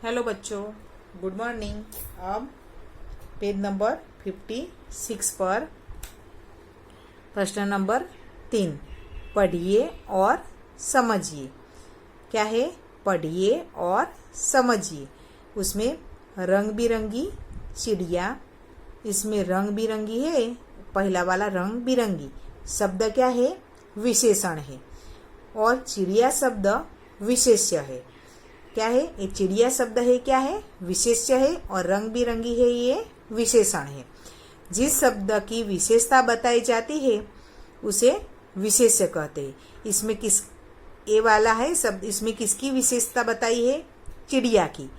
Hello बच्चों, good morning. अब page number 56 पर प्रश्न नंबर 3, पढ़िए और समझिए। क्या है? पढ़िए और समझिए। उसमें रंग बिरंगी चिड़िया, इसमें रंग बिरंगी है। पहला वाला रंग बिरंगी शब्द क्या है? विशेषण है। और चिड़िया शब्द विशेष्य है। क्या है? ये चिड़िया शब्द है, क्या है? विशेष्य है। और रंग बिरंगी है, ये विशेषण है। जिस शब्द की विशेषता बताई जाती है उसे विशेष्य कहते हैं। इसमें किस ये वाला है शब्द, इसमें किसकी विशेषता बताई है? चिड़िया की।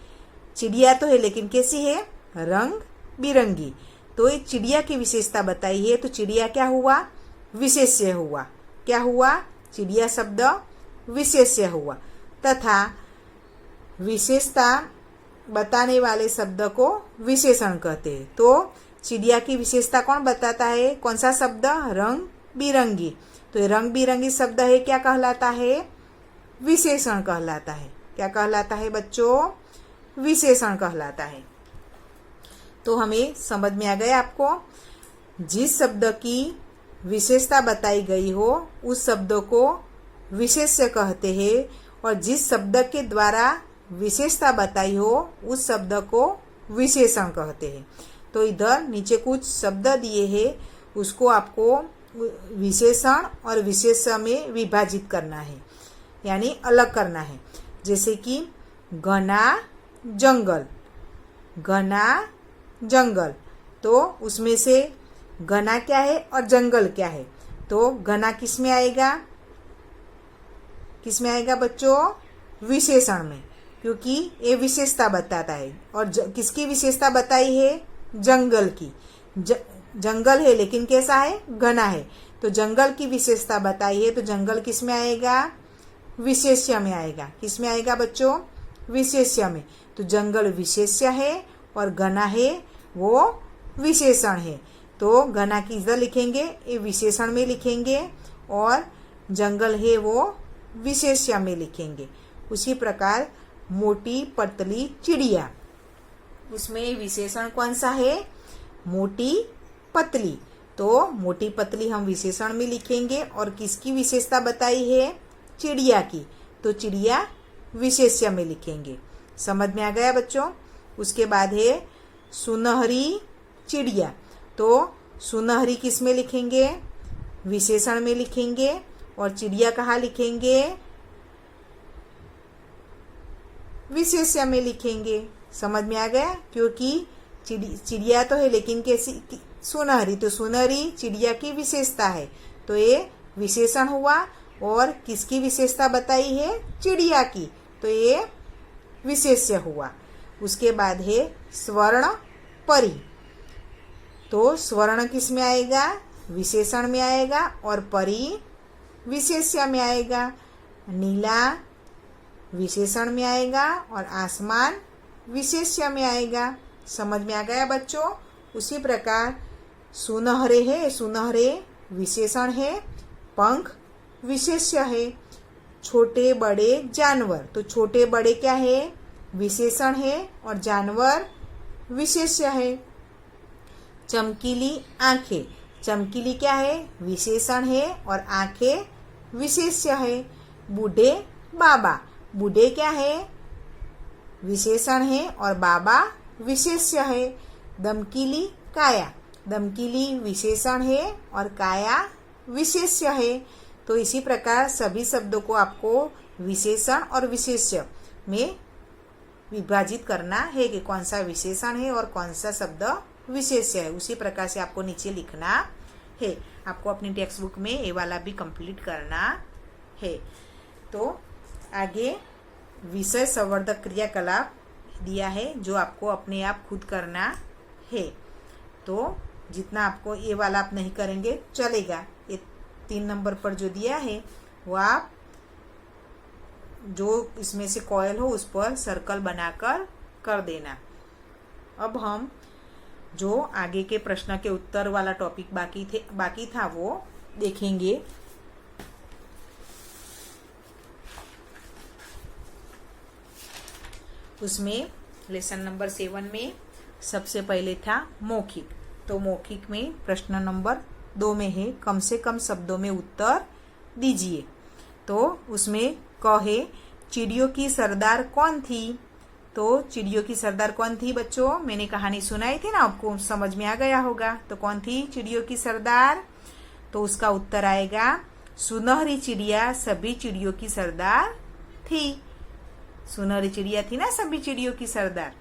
चिड़िया तो है लेकिन कैसी है? रंग बिरंगी। तो ये चिड़िया की विशेषता बताई है, तो चिड़िया क्या हुआ? विशेष्य हुआ। क्या हुआ? चिड़िया शब्द विशेष्य हुआ। तथा विशेषता बताने वाले शब्द को विशेषण कहते हैं। तो चिड़िया की विशेषता कौन बताता है? कौन सा शब्द? रंग बिरंगी। तो ये रंग बिरंगी शब्द है, क्या कहलाता है? विशेषण कहलाता है। क्या कहलाता है बच्चों? विशेषण कहलाता है। तो हमें समझ में आ गया आपको? जिस शब्द की विशेषता बताई गई हो उस शब्द को विशेष्य कहते हैं, और जिस शब्द के द्वारा विशेषता बताई हो उस शब्द को विशेषण कहते हैं। तो इधर नीचे कुछ शब्द दिए हैं, उसको आपको विशेषण और विशेष्य में विभाजित करना है, यानी अलग करना है। जैसे कि घना जंगल, घना जंगल। तो उसमें से घना क्या है और जंगल क्या है? तो घना किस में आएगा? किस में आएगा बच्चों? विशेषण में, क्योंकि ये विशेषता बताता है। और किसकी विशेषता बताई है? जंगल की। जंगल है लेकिन कैसा है? घना है। तो जंगल की विशेषता बताई है, तो जंगल किस में आएगा? विशेष्य में आएगा। किस में आएगा बच्चों? विशेष्य में। तो जंगल विशेष्य है और घना है वो विशेषण है। तो घना की इधर लिखेंगे, ये विशेषण में लिखेंगे, और जंगल है वो विशेष्य में लिखेंगे। उसी प्रकार मोटी पतली चिड़िया, उसमें विशेषण कौन सा है? मोटी पतली। तो मोटी पतली हम विशेषण में लिखेंगे, और किसकी विशेषता बताई है? चिड़िया की। तो चिड़िया विशेष्य में लिखेंगे। समझ में आ गया बच्चों? उसके बाद है सुनहरी चिड़िया। तो सुनहरी किस में लिखेंगे? विशेषण में लिखेंगे। और चिड़िया कहाँ लिखेंगे? विशेष्य में लिखेंगे। समझ में आ गया? क्योंकि चिड़िया तो है लेकिन कैसी? सुनहरी। तो सुनहरी चिड़िया की विशेषता है, तो ये विशेषण हुआ। और किसकी विशेषता बताई है? चिड़िया की। तो ये विशेष्य हुआ। उसके बाद है स्वर्ण परी। तो स्वर्ण किस में आएगा? विशेषण में आएगा, और परी विशेष्य में आएगा। नीला विशेषण में आएगा और आसमान विशेष्य में आएगा। समझ में आ गया बच्चों? उसी प्रकार सुनहरे है, सुनहरे विशेषण है, पंख विशेष्य है। छोटे बड़े जानवर, तो छोटे बड़े क्या है? विशेषण है, और जानवर विशेष्य है। चमकीली आंखें, चमकीली क्या है? विशेषण है, और आंखें विशेष्य है। बूढ़े बाबा, बूढ़े क्या है? विशेषण है, और बाबा विशेष्य है। दमकीली काया, दमकीली विशेषण है और काया विशेष्य है। तो इसी प्रकार सभी शब्दों को आपको विशेषण और विशेष्य में विभाजित करना है कि कौन सा विशेषण है और कौन सा शब्द विशेष्य है। उसी प्रकार से आपको नीचे लिखना है। आपको अपनी टेक्स्ट बुक में ये वाला भी कंप्लीट करना है। तो आगे विषय संवर्धक क्रियाकलाप दिया है, जो आपको अपने आप खुद करना है। तो जितना आपको ये वाला आप नहीं करेंगे चलेगा। ये 3 नंबर पर जो दिया है वो आप जो इसमें से कॉयल हो उस पर सर्कल बनाकर कर देना। अब हम जो आगे के प्रश्न के उत्तर वाला टॉपिक बाकी था वो देखेंगे। उसमें लेसन नंबर 7 में सबसे पहले था मौखिक। तो मौखिक में प्रश्न नंबर 2 में है कम से कम शब्दों में उत्तर दीजिए। तो उसमें कहे चिड़ियों की सरदार कौन थी। तो चिड़ियों की सरदार कौन थी बच्चों, मैंने कहानी सुनाई थी ना, आपको समझ में आ गया होगा। तो कौन थी चिड़ियों की सरदार, तो उसका उत्तर आएगा सुनहरी चिड़िया सभी चिड़ियों की सरदार थी। सुनहरी चिड़िया थी ना सभी चिड़ियों की सरदार।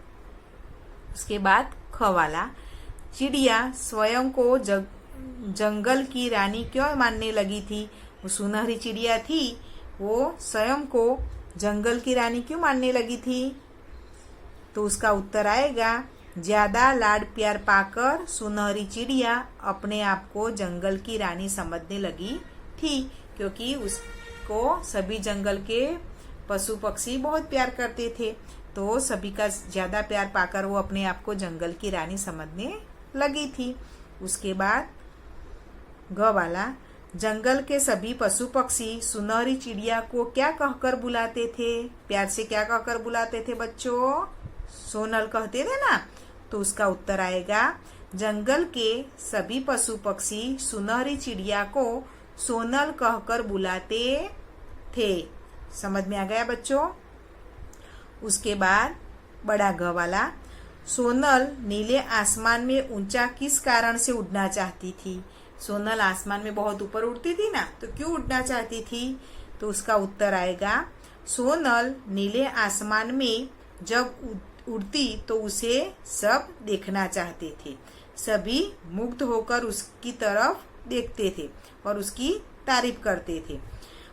उसके बाद ख वाला, चिड़िया स्वयं को जंगल की रानी क्यों मानने लगी थी। वो सुनहरी चिड़िया थी, वो स्वयं को जंगल की रानी क्यों मानने लगी थी। तो उसका उत्तर आएगा ज्यादा लाड प्यार पाकर सुनहरी चिड़िया अपने आप को जंगल की रानी समझने लगी थी, क्योंकि उसको सभी जंगल के पशु पक्षी बहुत प्यार करते थे। तो सभी का ज्यादा प्यार पाकर वो अपने आप को जंगल की रानी समझने लगी थी। उसके बाद ग वाला, जंगल के सभी पशु पक्षी सुनहरी चिड़िया को क्या कहकर बुलाते थे। प्यार से क्या कहकर बुलाते थे बच्चों, सोनल कहते थे ना। तो उसका उत्तर आएगा जंगल के सभी पशु पक्षी सुनहरी चिड़िया को सोनल कहकर बुलाते थे। समझ में आ गया बच्चों। उसके बाद बड़ा घ वाला, सोनल नीले आसमान में ऊंचा किस कारण से उड़ना चाहती थी। सोनल आसमान में बहुत ऊपर उड़ती थी ना, तो क्यों उड़ना चाहती थी। तो उसका उत्तर आएगा सोनल नीले आसमान में जब उड़ती तो उसे सब देखना चाहते थे। सभी मुग्ध होकर उसकी तरफ देखते थे और उसकी तारीफ करते थे।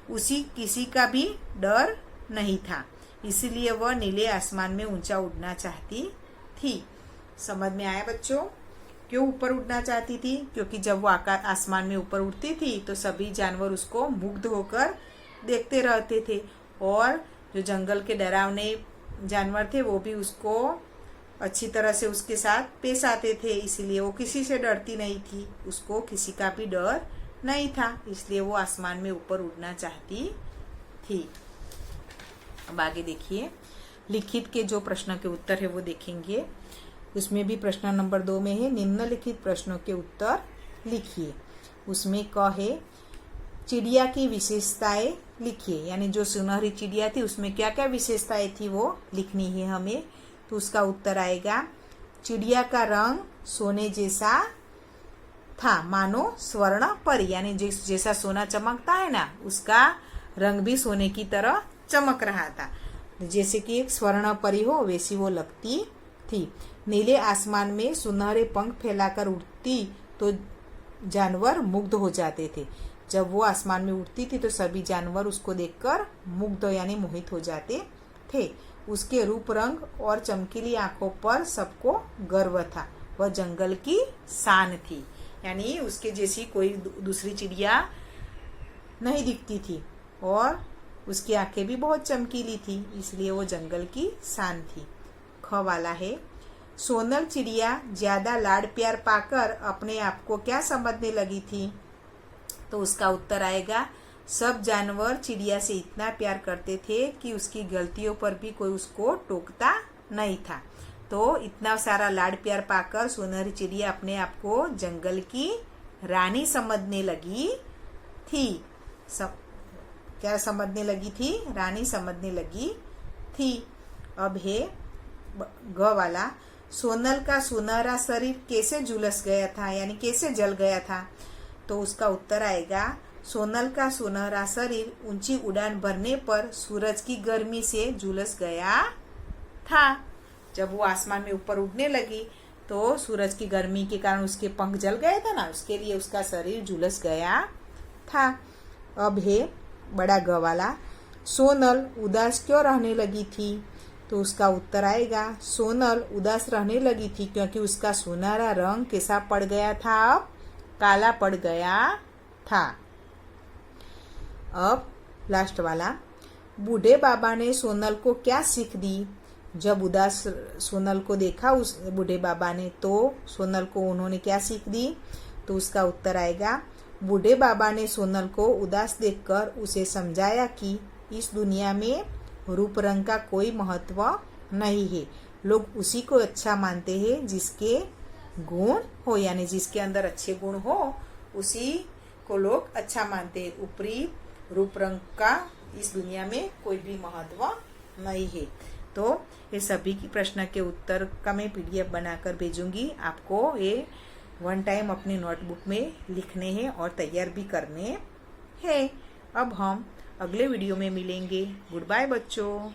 उसी किसी का भी डर नहीं था, इसलिए वह नीले आसमान में ऊंचा उड़ना चाहती थी। समझ में आया बच्चों, क्यों ऊपर उड़ना चाहती थी, क्योंकि जब वो आसमान में ऊपर उड़ती थी तो सभी जानवर उसको मुग्ध होकर देखते रहते थे, और जो जंगल के डरावने जानवर थे वो भी उसको अच्छी तरह से उसके साथ पेश आते थे, इसलिए वो किसी से डरती नहीं थी। उसको किसी का भी डर नहीं था, इसलिए वो आसमान में ऊपर उड़ना चाहती थी। अब आगे देखिए, लिखित के जो प्रश्न के उत्तर है वो देखेंगे। उसमें भी प्रश्न नंबर 2 में है निम्नलिखित प्रश्नों के उत्तर लिखिए। उसमें क है चिड़िया की विशेषताएं लिखिए, यानी जो सुनहरी चिड़िया थी उसमें क्या क्या विशेषताएं थी वो लिखनी है हमें। तो उसका उत्तर आएगा चिड़िया का रंग सोने जैसा था, मानो स्वर्ण परी, यानी जैसा सोना चमकता है ना उसका रंग भी सोने की तरह चमक रहा था, जैसे कि एक स्वर्ण परी हो वैसी वो लगती थी। नीले आसमान में सुनहरे पंख फैलाकर उड़ती तो जानवर मुग्ध हो जाते थे। जब वो आसमान में उड़ती थी तो सभी जानवर उसको देखकर मुग्ध यानी मोहित हो जाते थे। उसके रूप रंग और चमकीली आंखों पर सबको गर्व था, वह जंगल की शान थी, यानी उसके जैसी कोई दूसरी चिड़िया नहीं दिखती थी, और उसकी आंखें भी बहुत चमकीली थी, इसलिए वो जंगल की शान थी। ख वाला है सोनल चिड़िया ज्यादा लाड प्यार पाकर अपने आप को क्या समझने लगी थी। तो उसका उत्तर आएगा सब जानवर चिड़िया से इतना प्यार करते थे कि उसकी गलतियों पर भी कोई उसको टोकता नहीं था। तो इतना सारा लाड प्यार पाकर सुनहरी चिड़िया अपने आप को जंगल की रानी समझने लगी थी। क्या समझने लगी थी, रानी समझने लगी थी। अब है ग वाला, सोनल का सुनहरा शरीर कैसे झुलस गया था, यानी कैसे जल गया था। तो उसका उत्तर आएगा सोनल का सुनहरा शरीर ऊंची उड़ान भरने पर सूरज की गर्मी से झुलस गया था। जब वो आसमान में ऊपर उड़ने लगी तो सूरज की गर्मी के कारण उसके पंख जल गए थे ना, उसके लिए उसका शरीर झुलस गया था। अब है बड़ा ग वाला, सोनल उदास क्यों रहने लगी थी। तो उसका उत्तर आएगा सोनल उदास रहने लगी थी क्योंकि उसका सुनहरा रंग कैसा पड़ गया था, अब काला पड़ गया था। अब लास्ट वाला, बूढ़े बाबा ने सोनल को क्या सीख दी। जब उदास सोनल को देखा उस बूढ़े बाबा ने, तो सोनल को उन्होंने क्या सीख दी। तो उसका उत्तर आएगा बूढ़े बाबा ने सोनल को उदास देखकर उसे समझाया कि इस दुनिया में रूप रंग का कोई महत्व नहीं है। लोग उसी को अच्छा मानते हैं जिसके गुण हो, यानी जिसके अंदर अच्छे गुण हो उसी को लोग अच्छा मानते हैं। ऊपरी रूप रंग का इस दुनिया में कोई भी महत्व नहीं है। तो ये सभी की प्रश्न के उत्तर का मैं PDF बनाकर भेजूंगी आपको। ये वन टाइम अपनी नोटबुक में लिखने हैं और तैयार भी करने हैं। अब हम अगले वीडियो में मिलेंगे। गुड बाय बच्चों।